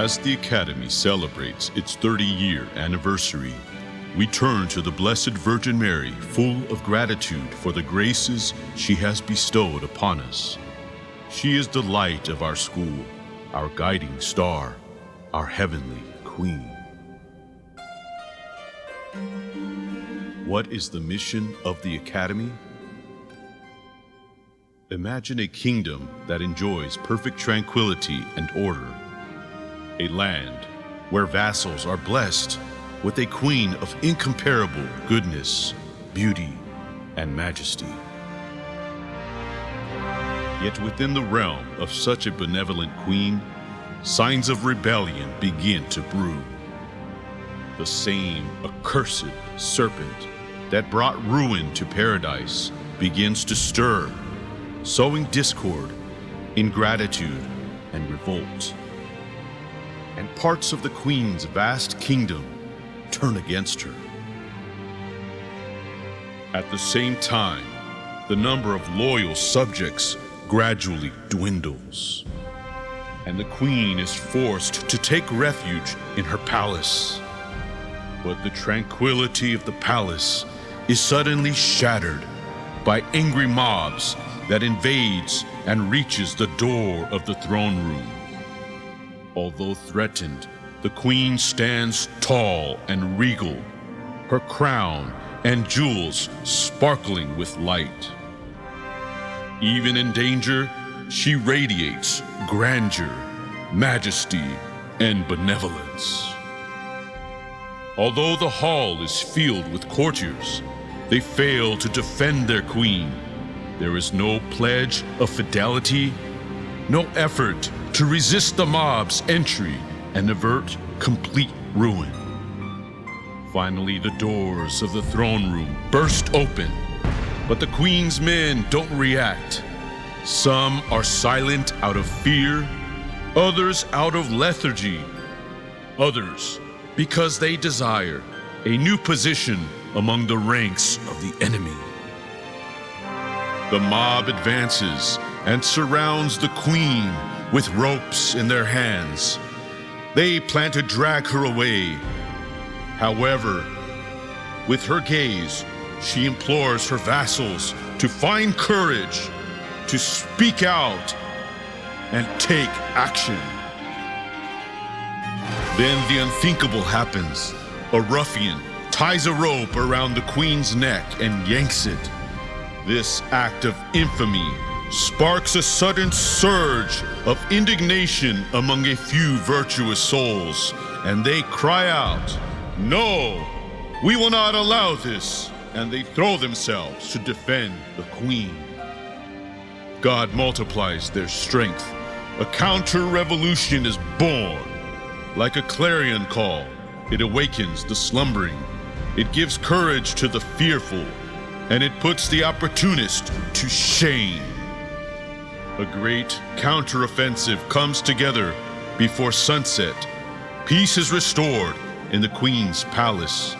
As the Academy celebrates its 30-year anniversary, we turn to the Blessed Virgin Mary, full of gratitude for the graces she has bestowed upon us. She is the light of our school, our guiding star, our heavenly Queen. What is the mission of the Academy? Imagine a kingdom that enjoys perfect tranquility and order. A land where vassals are blessed with a queen of incomparable goodness, beauty, and majesty. Yet within the realm of such a benevolent queen, signs of rebellion begin to brew. The same accursed serpent that brought ruin to paradise begins to stir, sowing discord, ingratitude, and revolt. And parts of the queen's vast kingdom turn against her. At the same time, the number of loyal subjects gradually dwindles, and the queen is forced to take refuge in her palace. But the tranquility of the palace is suddenly shattered by angry mobs that invades and reaches the door of the throne room. Although threatened, the queen stands tall and regal, her crown and jewels sparkling with light. Even in danger, she radiates grandeur, majesty, and benevolence. Although the hall is filled with courtiers, they fail to defend their queen. There is no pledge of fidelity, no effort to resist the mob's entry and avert complete ruin. Finally, the doors of the throne room burst open, but the queen's men don't react. Some are silent out of fear, others out of lethargy, others because they desire a new position among the ranks of the enemy. The mob advances and surrounds the queen with ropes in their hands. They plan to drag her away. However, with her gaze, she implores her vassals to find courage, to speak out, and take action. Then the unthinkable happens. A ruffian ties a rope around the queen's neck and yanks it. This act of infamy sparks a sudden surge of indignation among a few virtuous souls, and they cry out, "No, we will not allow this," and they throw themselves to defend the queen. God multiplies their strength. A counter-revolution is born. Like a clarion call, it awakens the slumbering. It gives courage to the fearful, and it puts the opportunist to shame. A great counteroffensive comes together before sunset. Peace is restored in the Queen's palace.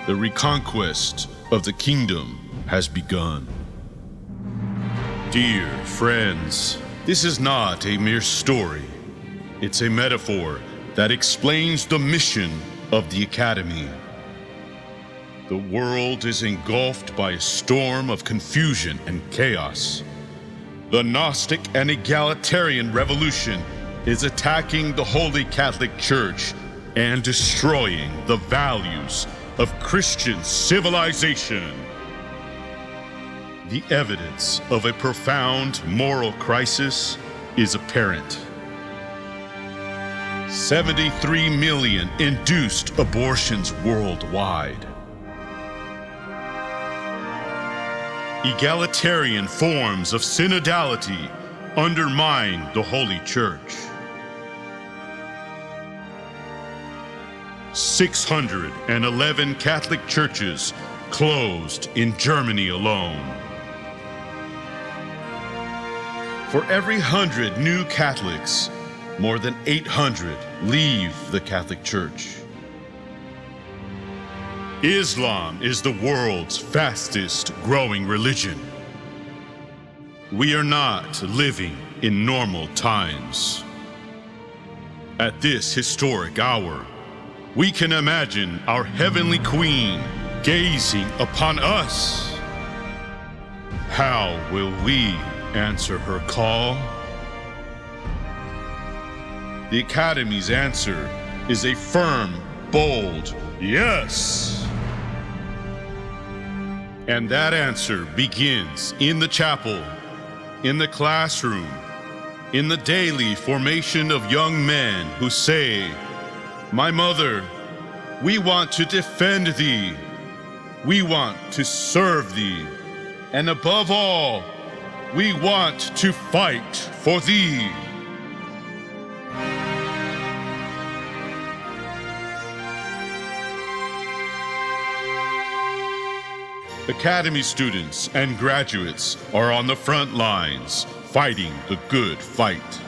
The reconquest of the kingdom has begun. Dear friends, this is not a mere story. It's a metaphor that explains the mission of the Academy. The world is engulfed by a storm of confusion and chaos. The Gnostic and egalitarian revolution is attacking the Holy Catholic Church and destroying the values of Christian civilization. The evidence of a profound moral crisis is apparent. 73 million induced abortions worldwide. Egalitarian forms of synodality undermine the Holy Church. 611 Catholic churches closed in Germany alone. For every 100 new Catholics, more than 800 leave the Catholic Church. Islam is the world's fastest growing religion. We are not living in normal times. At this historic hour, we can imagine our heavenly queen gazing upon us. How will we answer her call? The Academy's answer is a firm, bold yes. And that answer begins in the chapel, in the classroom, in the daily formation of young men who say, "My mother, we want to defend thee. We want to serve thee. And above all, we want to fight for thee." Academy students and graduates are on the front lines, fighting the good fight.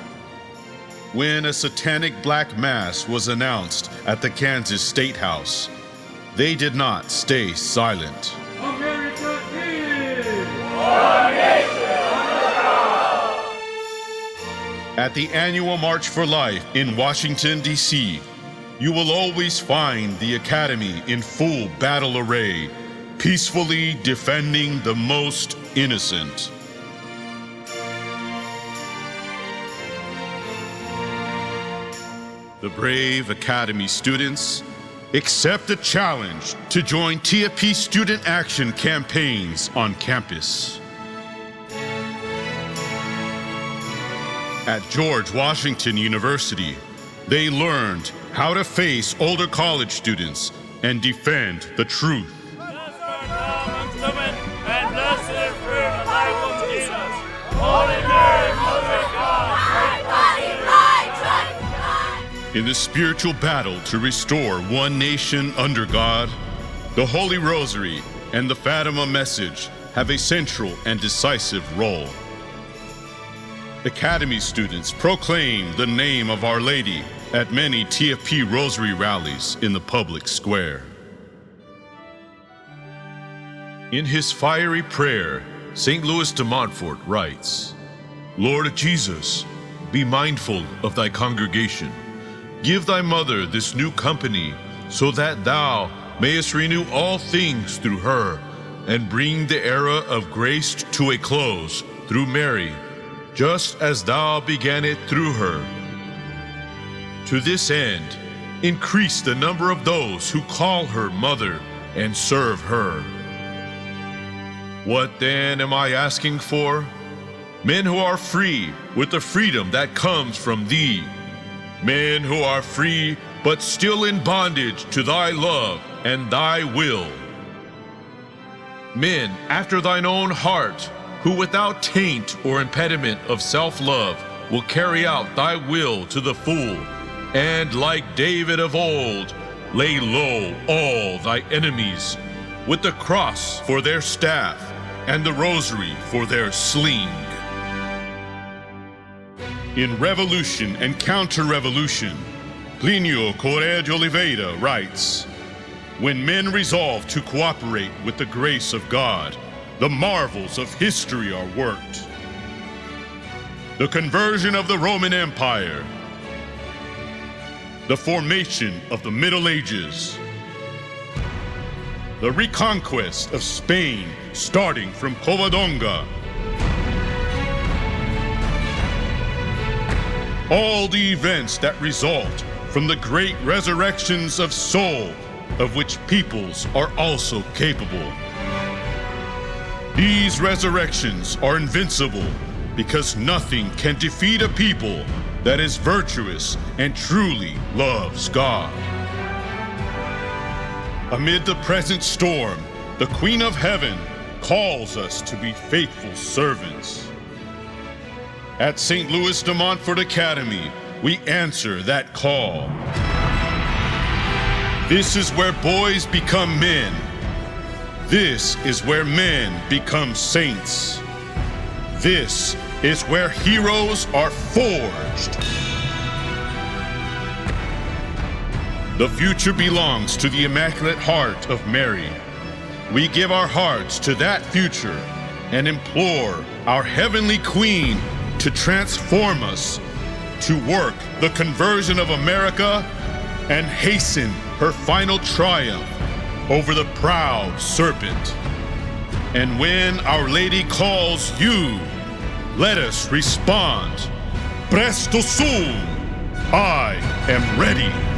When a satanic black mass was announced at the Kansas State House, they did not stay silent. America is one nation under God. At the annual March for Life in Washington, D.C., you will always find the Academy in full battle array, peacefully defending the most innocent. The brave Academy students accept a challenge to join TFP student action campaigns on campus. At George Washington University, they learned how to face older college students and defend the truth. In the spiritual battle to restore one nation under God, the Holy Rosary and the Fatima message have a central and decisive role. Academy students proclaim the name of Our Lady at many TFP Rosary rallies in the public square. In his fiery prayer, St. Louis de Montfort writes, "Lord Jesus, be mindful of thy congregation. Give thy mother this new company, so that thou mayest renew all things through her, and bring the era of grace to a close through Mary, just as thou began it through her. To this end, increase the number of those who call her mother and serve her." What then am I asking for? Men who are free with the freedom that comes from thee. Men who are free but still in bondage to thy love and thy will. Men after thine own heart, who without taint or impediment of self-love will carry out thy will to the full, and like David of old, lay low all thy enemies, with the cross for their staff and the rosary for their sling. In Revolution and Counter-Revolution, Plinio Corrêa de Oliveira writes, "When men resolve to cooperate with the grace of God, the marvels of history are worked. The conversion of the Roman Empire, the formation of the Middle Ages, the reconquest of Spain starting from Covadonga, all the events that result from the great resurrections of soul, of which peoples are also capable. These resurrections are invincible because nothing can defeat a people that is virtuous and truly loves God. Amid the present storm, the Queen of Heaven calls us to be faithful servants. At St. Louis de Montfort Academy, we answer that call. This is where boys become men. This is where men become saints. This is where heroes are forged. The future belongs to the Immaculate Heart of Mary. We give our hearts to that future and implore our Heavenly Queen to transform us to work the conversion of America and hasten her final triumph over the proud serpent. And when Our Lady calls you, let us respond. Presto sum, I am ready.